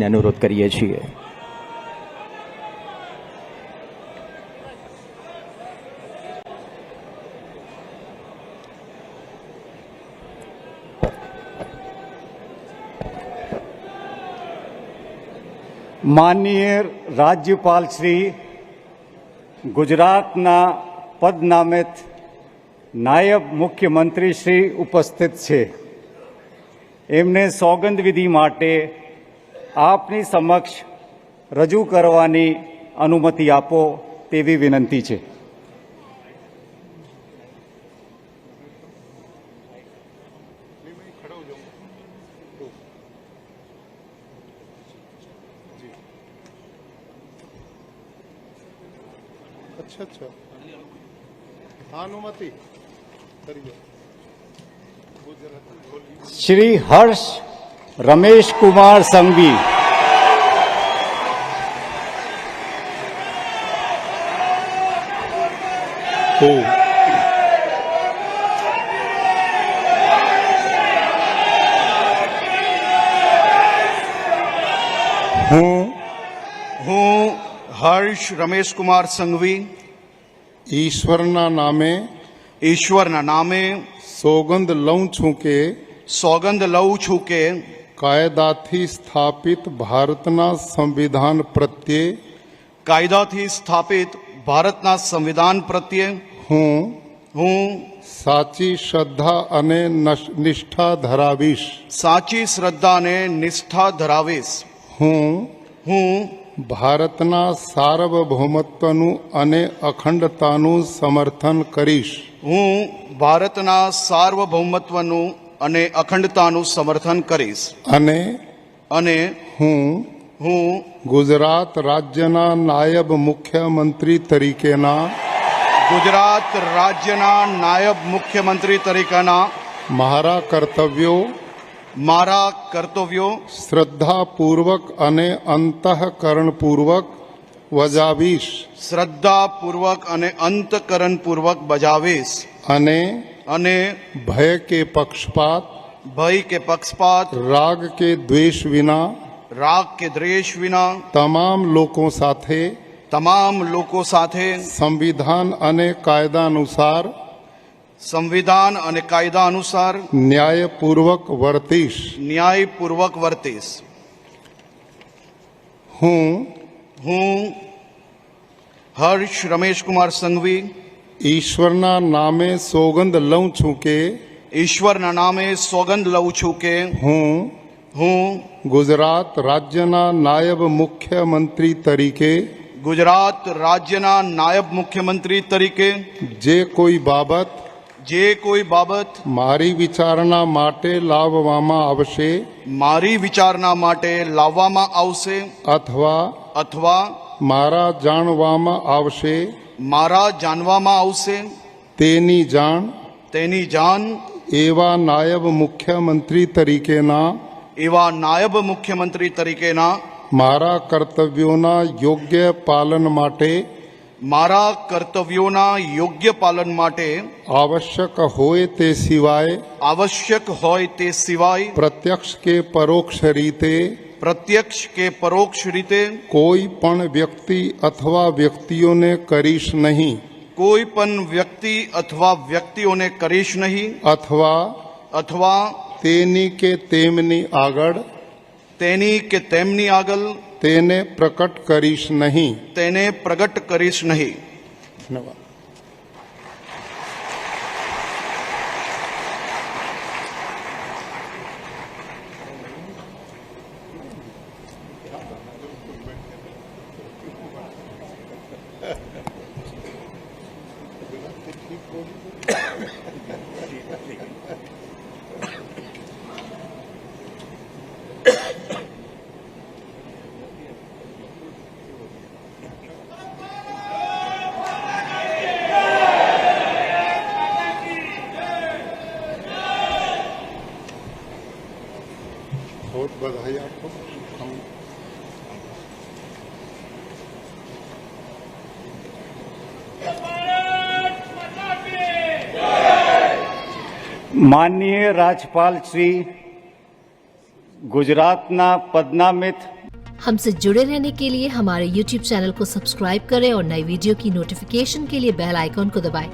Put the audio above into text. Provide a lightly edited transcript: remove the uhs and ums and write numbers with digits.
अनुरोध करिए છીએ। माननीय राज्यपाल श्री गुजरातना पदनामित नायब मुख्यमंत्री श्री उपस्थित छे। एमने सौगंध विधि माटे आपनी समक्ष रजू करवानी अनुमति आपो तेवी विनंती छे। अच्छा अनुमति श्री हर्ष रमेश कुमार संघवी। હું હર્ષ રમેશ કુમાર સંઘવી ઈશ્વરના નામે સોગંદ લઉં છું કે કાયદાથી સ્થાપિત ભારતના સંવિધાન પ્રત્યે હું સાચી શ્રદ્ધા અને નિષ્ઠા ધરાવીશ। હું ભારતના સાર્વભૌમત્વનું અને અખંડતાનું સમર્થન કરીશ। અને હું ગુજરાત રાજ્યના નાયબ મુખ્યમંત્રી તરીકેના મારા કર્તવ્યો શ્રદ્ધાપૂર્વક અને અંતઃકરણપૂર્વક બજાવીશ। અને ભય કે પક્ષપાત રાગ કે દ્વેષ વિના તમામ લોકો સાથે સંવિધાન અને કાયદા અનુસાર ન્યાયપૂર્વક વર્તીશ। હું હર્ષ રમેશ કુમાર સંઘવી ઈશ્વરના નામે સોગંદ લઉં છું કે હું ગુજરાત રાજ્યના નાયબ મુખ્યમંત્રી તરીકે જે કોઈ બાબત મારી વિચારણા માટે લાવવામાં આવશે અથવા મારા જાણવામાં આવશે તેની જાણ એવા નાયબ મુખ્યમંત્રી તરીકેના મારા કર્તવ્યોના યોગ્ય પાલન માટે આવશ્યક હોય તે સિવાય પ્રત્યક્ષ કે પરોક્ષ રીતે કોઈ પણ વ્યક્તિ અથવા વ્યક્તિઓને કરીશ નહીં અથવા તેની કે તેમની આગળ તેને પ્રગટ કરીશ નહીં। ધન્યવાદ। बहुत बधाई आपको। माननीय राज्यपाल श्री गुजरातना पदनामित हमसे जुड़े रहने के लिए हमारे YouTube चैनल को सब्सक्राइब करें और नई वीडियो की नोटिफिकेशन के लिए बेल आइकॉन को दबाएं।